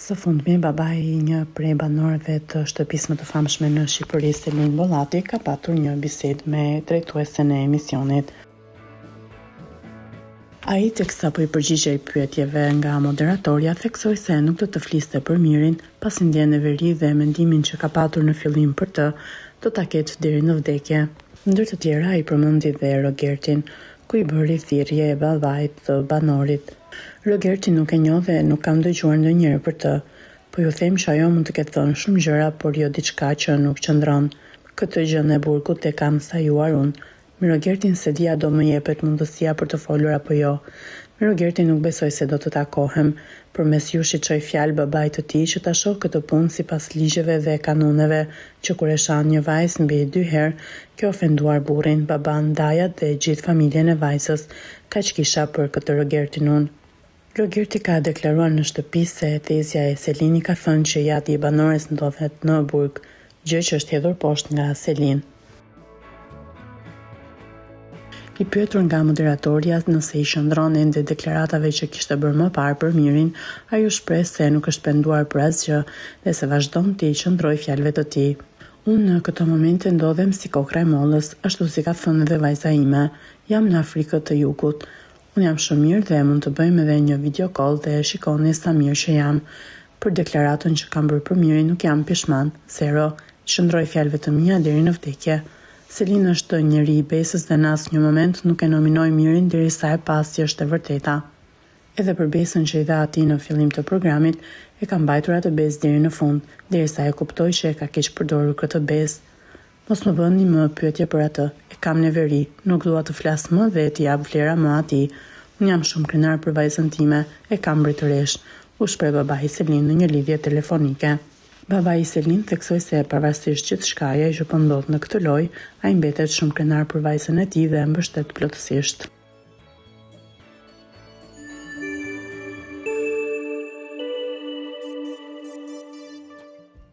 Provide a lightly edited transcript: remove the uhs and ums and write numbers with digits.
Së fundmi, babai i një prej banorëve të shtëpisë më të famshme në Shqipëri, Selin Bollati, ka patur një bisedë me drejtuesen e emisionit. Ai, teksa po i përgjigjej pyetjeve nga moderatorja, theksoi se nuk do të fliste për Mirin, pasi ndjen e veri dhe mendimin që ka patur në fillim për të, do ta ketë deri në vdekje. Ndër të tjera, ai përmendi dhe Rogertin, ku i bëri thirrje e babait të banorit. Rogerti nuk e njoh dhe nuk kam dëgjuar ndonjëherë për të, po ju them që ajo mund të ketë thënë shumë gjëra, por jo diçka që nuk qëndron. Këtë gjën e burgut e kam sajuar unë. Me Rogertin se dia do më jepet mundësia për të folur apo jo. Me Rogertin nuk besoj se do të takohem, përmes jush i çoj fjalë babait të tij që ta shoh këtë punë sipas ligjeve dhe kanoneve, që kur e shan një vajzë mbi 2 herë, kjo ofenduar burrin, baban, dajat dhe gjithë familjen e vajzës. Kaq kisha për këtë Rogertin unë. Rogerti ka deklaruar në shtëpi se thezja e Selini ka thënë që jati i banores ndodhet në burg, gjë që është hedhur poshtë nga Selin. I pyetur nga moderatorja nëse i shëndron ende deklaratave që kishte bërë më parë për Mirin, ai u shpreh se nuk është penduar për asgjë dhe se vazhdon të i qëndrojë fjalëve të tij. Unë në këto momente ndodhem si kokra e mollës, ashtu si ka thënë edhe vajza ime. Jam në Afrikën të Jugut. Unë jam shumë mirë dhe mund të bëjmë edhe një video call dhe shikoni sa mirë që jam. Për deklaratën që kam bërë për Mirin nuk jam pishman, zero, qëndroj fjalëve të mia deri në vdekje. Selin është njeri i besës dhe në asnjë moment nuk e nominoi Mirin derisa e pa si është e vërteta. Edhe për besën që i dha atij në fillim të programit, e ka mbajtur atë besë deri në fund, derisa e kuptoi që e ka keq përdorur këtë besë. Mos më bëni më pyetje për atë. E kam në veri, nuk dua të flas më dhe t'i jap vlera më atij. Unë jam shumë krenar për vajzën time, e kam mbretëresh, u shpreh babai i Selin në një lidhje telefonike. Babai i Selin theksoi se pavarësisht gjithçkaje që po ndodh në këtë lojë, ai mbetet shumë krenar për vajzën e tij dhe e mbështet plotësisht.